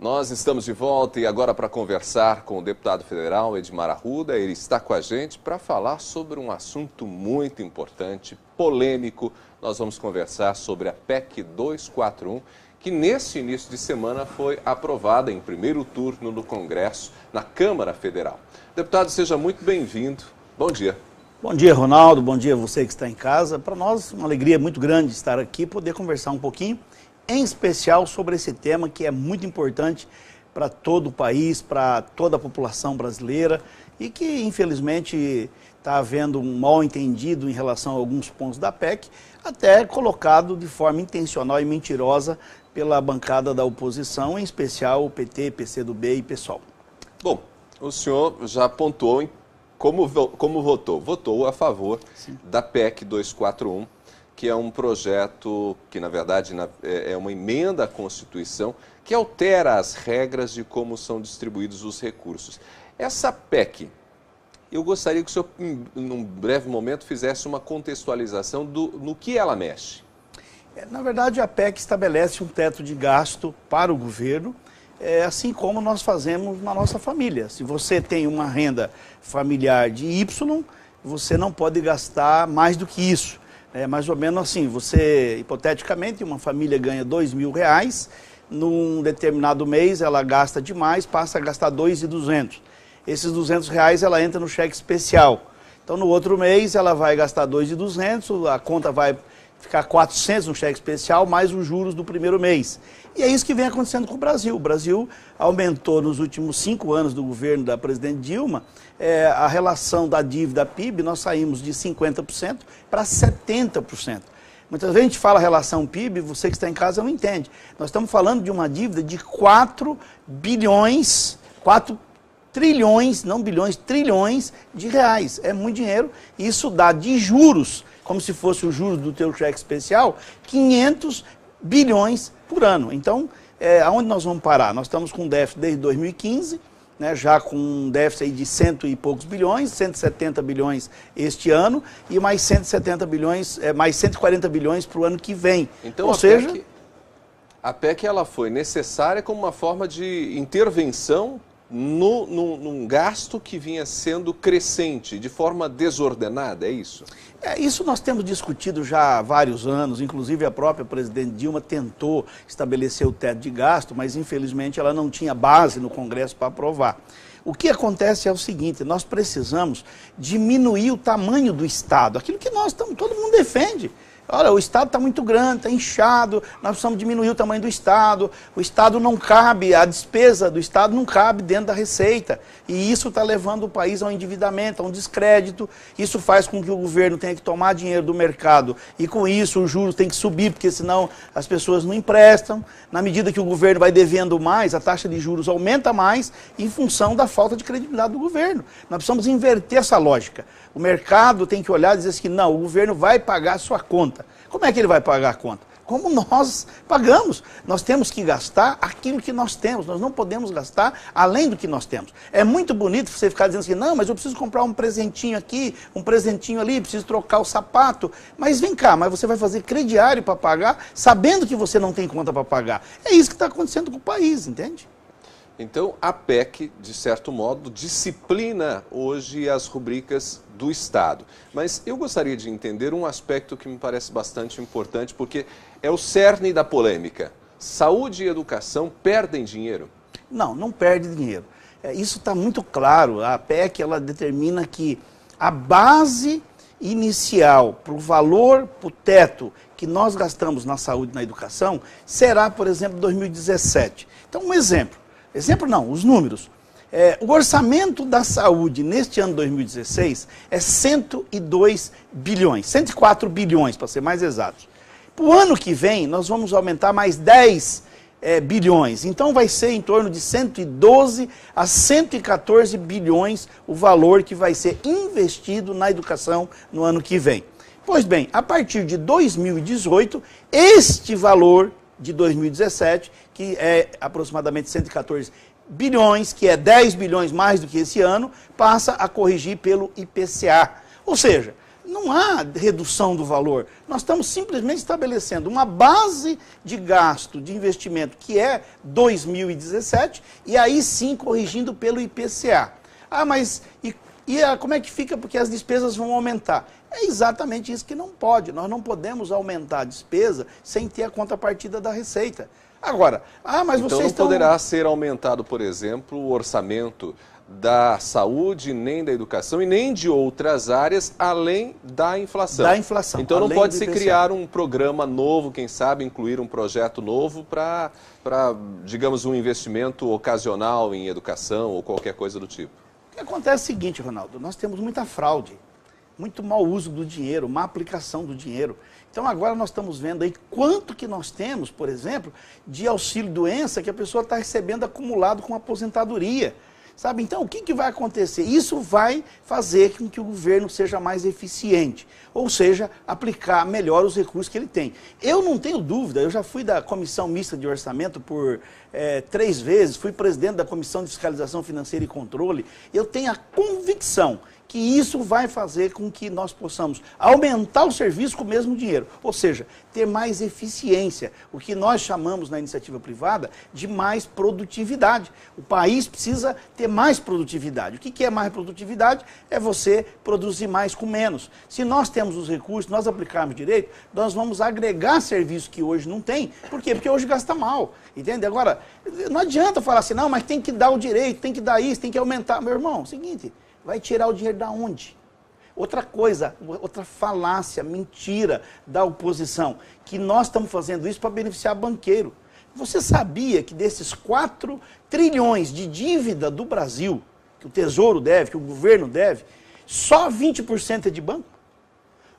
Nós estamos de volta e agora para conversar com o deputado federal Edmar Arruda. Ele está com a gente para falar sobre um assunto muito importante, polêmico. Nós vamos conversar sobre a PEC 241, que nesse início de semana foi aprovada em primeiro turno no Congresso, na Câmara Federal. Deputado, seja muito bem-vindo. Bom dia. Bom dia, Ronaldo. Bom dia a você que está em casa. Para nós, uma alegria muito grande estar aqui e poder conversar um pouquinho, em especial sobre esse tema que é muito importante para todo o país, para toda a população brasileira e que, infelizmente, está havendo um mal-entendido em relação a alguns pontos da PEC, até colocado de forma intencional e mentirosa pela bancada da oposição, em especial o PT, PCdoB e PSOL. Bom, o senhor já apontou em como votou. Votou a favor da PEC 241, que é um projeto que, na verdade, é uma emenda à Constituição que altera as regras de como são distribuídos os recursos. Essa PEC, eu gostaria que o senhor, num breve momento, fizesse uma contextualização no que ela mexe. Na verdade, a PEC estabelece um teto de gasto para o governo, assim como nós fazemos na nossa família. Se você tem uma renda familiar de Y, você não pode gastar mais do que isso. É mais ou menos assim, você, hipoteticamente, uma família ganha R$2.000, num determinado mês ela gasta demais, passa a gastar R$2.200. Esses R$200 ela entra no cheque especial. Então, no outro mês ela vai gastar R$2.200, a conta vai ficar R$400 no cheque especial, mais os juros do primeiro mês. E é isso que vem acontecendo com o Brasil. O Brasil aumentou nos últimos 5 anos do governo da presidente Dilma, a relação da dívida PIB, nós saímos de 50% para 70%. Muitas vezes a gente fala relação PIB, você que está em casa não entende. Nós estamos falando de uma dívida de 4 trilhões, não bilhões, trilhões de reais. É muito dinheiro. Isso dá de juros, como se fosse o juros do teu cheque especial, 500 bilhões por ano. Então, aonde nós vamos parar? Nós estamos com déficit desde 2015, já com um déficit aí de 100 e poucos bilhões, 170 bilhões este ano e mais 170 bilhões, mais 140 bilhões para o ano que vem. Então, a PEC ela foi necessária como uma forma de intervenção num gasto que vinha sendo crescente, de forma desordenada, é isso? Isso nós temos discutido já há vários anos, inclusive a própria presidente Dilma tentou estabelecer o teto de gasto, mas infelizmente ela não tinha base no Congresso para aprovar. O que acontece é o seguinte, nós precisamos diminuir o tamanho do Estado, aquilo que todo mundo defende. Olha, o Estado está muito grande, está inchado, nós precisamos diminuir o tamanho do Estado, o Estado não cabe, a despesa do Estado não cabe dentro da receita. E isso está levando o país ao endividamento, a um descrédito, isso faz com que o governo tenha que tomar dinheiro do mercado e com isso os juros têm que subir, porque senão as pessoas não emprestam. Na medida que o governo vai devendo mais, a taxa de juros aumenta mais em função da falta de credibilidade do governo. Nós precisamos inverter essa lógica. O mercado tem que olhar e dizer assim, não, o governo vai pagar a sua conta. Como é que ele vai pagar a conta? Como nós pagamos. Nós temos que gastar aquilo que nós temos, nós não podemos gastar além do que nós temos. É muito bonito você ficar dizendo assim, não, mas eu preciso comprar um presentinho aqui, um presentinho ali, preciso trocar o sapato. Mas vem cá, mas você vai fazer crediário para pagar, sabendo que você não tem conta para pagar. É isso que está acontecendo com o país, entende? Então, a PEC, de certo modo, disciplina hoje as rubricas do Estado. Mas eu gostaria de entender um aspecto que me parece bastante importante, porque é o cerne da polêmica. Saúde e educação perdem dinheiro? Não, não perde dinheiro. Isso está muito claro. A PEC ela determina que a base inicial para o valor, para o teto que nós gastamos na saúde e na educação será, por exemplo, 2017. Então, um exemplo. Exemplo não, os números. O orçamento da saúde neste ano 2016 é 102 bilhões, 104 bilhões para ser mais exatos. Para o ano que vem nós vamos aumentar mais 10 bilhões, então vai ser em torno de 112 a 114 bilhões o valor que vai ser investido na educação no ano que vem. Pois bem, a partir de 2018, este valor de 2017, que é aproximadamente 114 bilhões, que é 10 bilhões mais do que esse ano, passa a corrigir pelo IPCA. Ou seja, Não há redução do valor. Nós estamos simplesmente estabelecendo uma base de gasto, de investimento, que é 2017, e aí sim corrigindo pelo IPCA. Ah, mas como é que fica? Porque as despesas vão aumentar. É exatamente isso que não pode. Nós não podemos aumentar a despesa sem ter a contrapartida da receita. Agora, mas então vocês não estão... poderá ser aumentado, por exemplo, o orçamento da saúde, nem da educação e nem de outras áreas, além da inflação. Da inflação. Então não além pode do se IPCA. criar um programa novo, quem sabe incluir um projeto novo para, digamos, um investimento ocasional em educação ou qualquer coisa do tipo. O que acontece é o seguinte, Ronaldo, nós temos muita fraude, muito mau uso do dinheiro, má aplicação do dinheiro. Então agora nós estamos vendo aí quanto que nós temos, por exemplo, de auxílio-doença que a pessoa está recebendo acumulado com aposentadoria. Sabe? Então, o que vai acontecer? Isso vai fazer com que o governo seja mais eficiente, ou seja, aplicar melhor os recursos que ele tem. Eu não tenho dúvida, eu já fui da Comissão Mista de Orçamento por 3 vezes, fui presidente da Comissão de Fiscalização Financeira e Controle, eu tenho a convicção que isso vai fazer com que nós possamos aumentar o serviço com o mesmo dinheiro, ou seja, ter mais eficiência, o que nós chamamos na iniciativa privada de mais produtividade. O país precisa ter mais produtividade. O que é mais produtividade? É você produzir mais com menos. Se nós temos os recursos, nós aplicarmos direito, nós vamos agregar serviços que hoje não tem. Por quê? Porque hoje gasta mal, entende? Agora, não adianta falar assim, não, mas tem que dar o direito, tem que dar isso, tem que aumentar. Meu irmão, é o seguinte... Vai tirar o dinheiro da onde? Outra coisa, outra falácia, mentira da oposição, que nós estamos fazendo isso para beneficiar banqueiro. Você sabia que desses 4 trilhões de dívida do Brasil, que o Tesouro deve, que o governo deve, só 20% é de banco?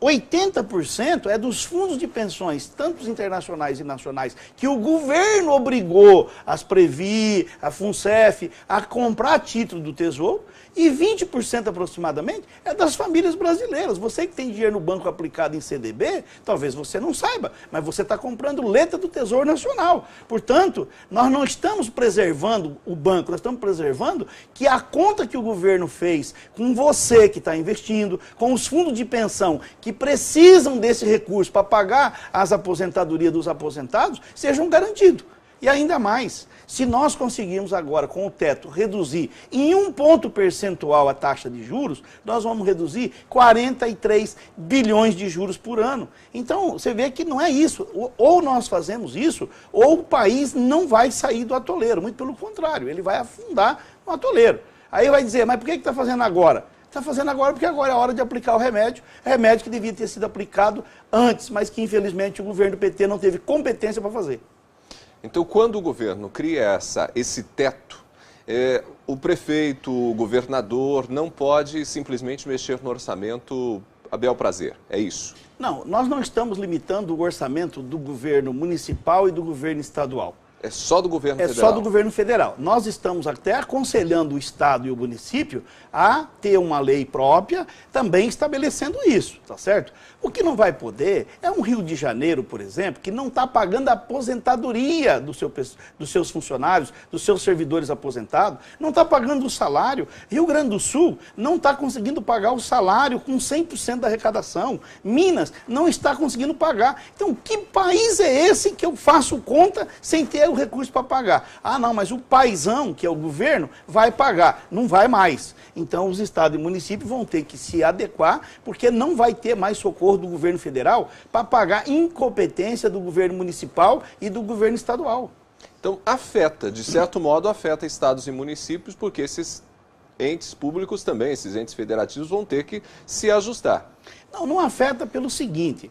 80% é dos fundos de pensões, tanto os internacionais e nacionais, que o governo obrigou as Previ, a FUNCEF, a comprar título do Tesouro, e 20% aproximadamente é das famílias brasileiras. Você que tem dinheiro no banco aplicado em CDB, talvez você não saiba, mas você está comprando letra do Tesouro Nacional. Portanto, nós não estamos preservando o banco, nós estamos preservando que a conta que o governo fez com você que está investindo, com os fundos de pensão que precisam desse recurso para pagar as aposentadorias dos aposentados, sejam garantidos. E ainda mais, se nós conseguirmos agora, com o teto, reduzir em 1 ponto percentual a taxa de juros, nós vamos reduzir 43 bilhões de juros por ano. Então, você vê que não é isso. Ou nós fazemos isso, ou o país não vai sair do atoleiro. Muito pelo contrário, ele vai afundar no atoleiro. Aí vai dizer, mas por que está fazendo agora? Está fazendo agora porque agora é a hora de aplicar o remédio que devia ter sido aplicado antes, mas que infelizmente o governo do PT não teve competência para fazer. Então, quando o governo cria esse teto, o prefeito, o governador não pode simplesmente mexer no orçamento a bel prazer, é isso? Não, nós não estamos limitando o orçamento do governo municipal e do governo estadual. É só do governo federal? É só do governo federal. Nós estamos até aconselhando o Estado e o município a ter uma lei própria, também estabelecendo isso, tá certo? O que não vai poder é um Rio de Janeiro, por exemplo, que não está pagando a aposentadoria dos seus funcionários, dos seus servidores aposentados, não está pagando o salário. Rio Grande do Sul não está conseguindo pagar o salário com 100% da arrecadação. Minas não está conseguindo pagar. Então, que país é esse que eu faço conta sem ter o recurso para pagar? Ah, não, mas o paizão, que é o governo, vai pagar. Não vai mais. Então, os estados e municípios vão ter que se adequar, porque não vai ter mais socorro do governo federal para pagar incompetência do governo municipal e do governo estadual. Então, de certo modo, afeta estados e municípios, porque esses entes públicos também, esses entes federativos, vão ter que se ajustar. Não afeta pelo seguinte: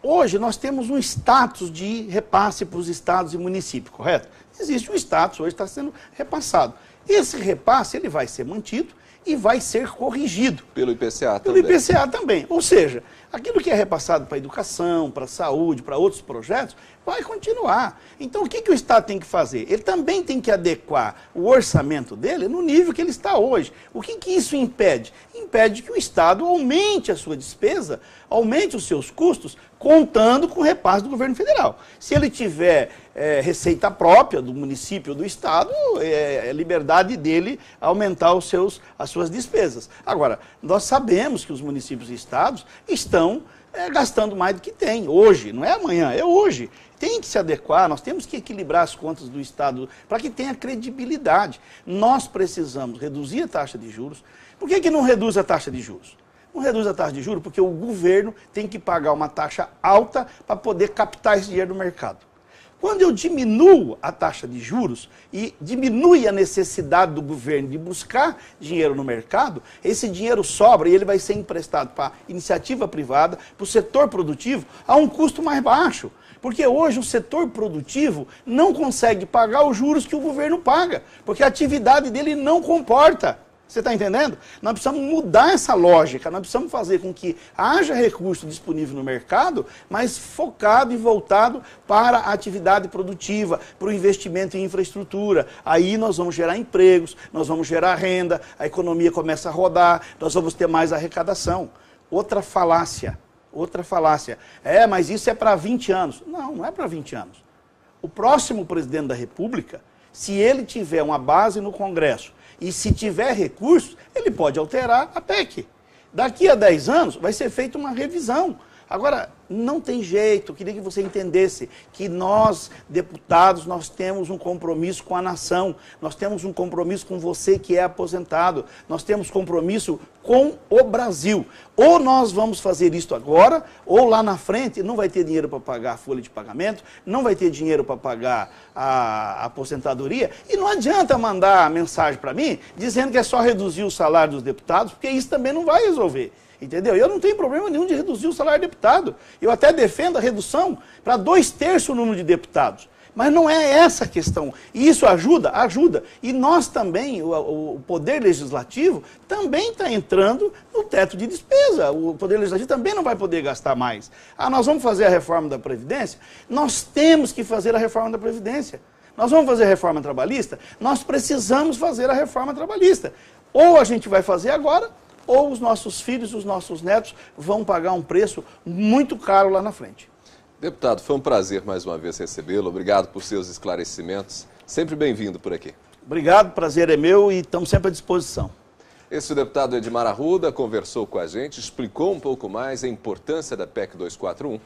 hoje nós temos um status de repasse para os estados e municípios, correto? Existe um status, hoje está sendo repassado. Esse repasse ele vai ser mantido e vai ser corrigido. Pelo IPCA também. Pelo IPCA também. Ou seja, Aquilo que é repassado para a educação, para a saúde, para outros projetos, vai continuar. Então, o que o Estado tem que fazer? Ele também tem que adequar o orçamento dele no nível que ele está hoje. O que isso impede? Impede que o Estado aumente a sua despesa, aumente os seus custos, contando com o repasse do governo federal. Se ele tiver receita própria do município ou do Estado, é liberdade dele aumentar as suas despesas. Agora, nós sabemos que os municípios e estados estão gastando mais do que tem, hoje, não é amanhã, é hoje. Tem que se adequar, nós temos que equilibrar as contas do Estado para que tenha credibilidade. Nós precisamos reduzir a taxa de juros. Por que não reduz a taxa de juros? Não reduz a taxa de juros porque o governo tem que pagar uma taxa alta para poder captar esse dinheiro do mercado. Quando eu diminuo a taxa de juros e diminui a necessidade do governo de buscar dinheiro no mercado, esse dinheiro sobra e ele vai ser emprestado para a iniciativa privada, para o setor produtivo, a um custo mais baixo. Porque hoje o setor produtivo não consegue pagar os juros que o governo paga, porque a atividade dele não comporta. Você está entendendo? Nós precisamos mudar essa lógica, nós precisamos fazer com que haja recurso disponível no mercado, mas focado e voltado para a atividade produtiva, para o investimento em infraestrutura. Aí nós vamos gerar empregos, nós vamos gerar renda, a economia começa a rodar, nós vamos ter mais arrecadação. Outra falácia, mas isso é para 20 anos. Não é para 20 anos. O próximo presidente da República, se ele tiver uma base no Congresso, e se tiver recursos, ele pode alterar a PEC. Daqui a 10 anos vai ser feita uma revisão. Agora, não tem jeito, eu queria que você entendesse que nós, deputados, nós temos um compromisso com a nação, nós temos um compromisso com você que é aposentado, nós temos compromisso com o Brasil. Ou nós vamos fazer isso agora, ou lá na frente não vai ter dinheiro para pagar a folha de pagamento, não vai ter dinheiro para pagar a aposentadoria, e não adianta mandar mensagem para mim dizendo que é só reduzir o salário dos deputados, porque isso também não vai resolver. Entendeu? Eu não tenho problema nenhum de reduzir o salário de deputado. Eu até defendo a redução para 2/3 o número de deputados. Mas não é essa a questão. E isso ajuda? Ajuda. E nós também, o Poder Legislativo, também está entrando no teto de despesa. O Poder Legislativo também não vai poder gastar mais. Nós vamos fazer a reforma da Previdência? Nós temos que fazer a reforma da Previdência. Nós vamos fazer a reforma trabalhista? Nós precisamos fazer a reforma trabalhista. Ou a gente vai fazer agora, ou os nossos filhos, os nossos netos vão pagar um preço muito caro lá na frente. Deputado, foi um prazer mais uma vez recebê-lo. Obrigado por seus esclarecimentos. Sempre bem-vindo por aqui. Obrigado, prazer é meu e estamos sempre à disposição. Esse o deputado Edmar Arruda conversou com a gente, explicou um pouco mais a importância da PEC 241.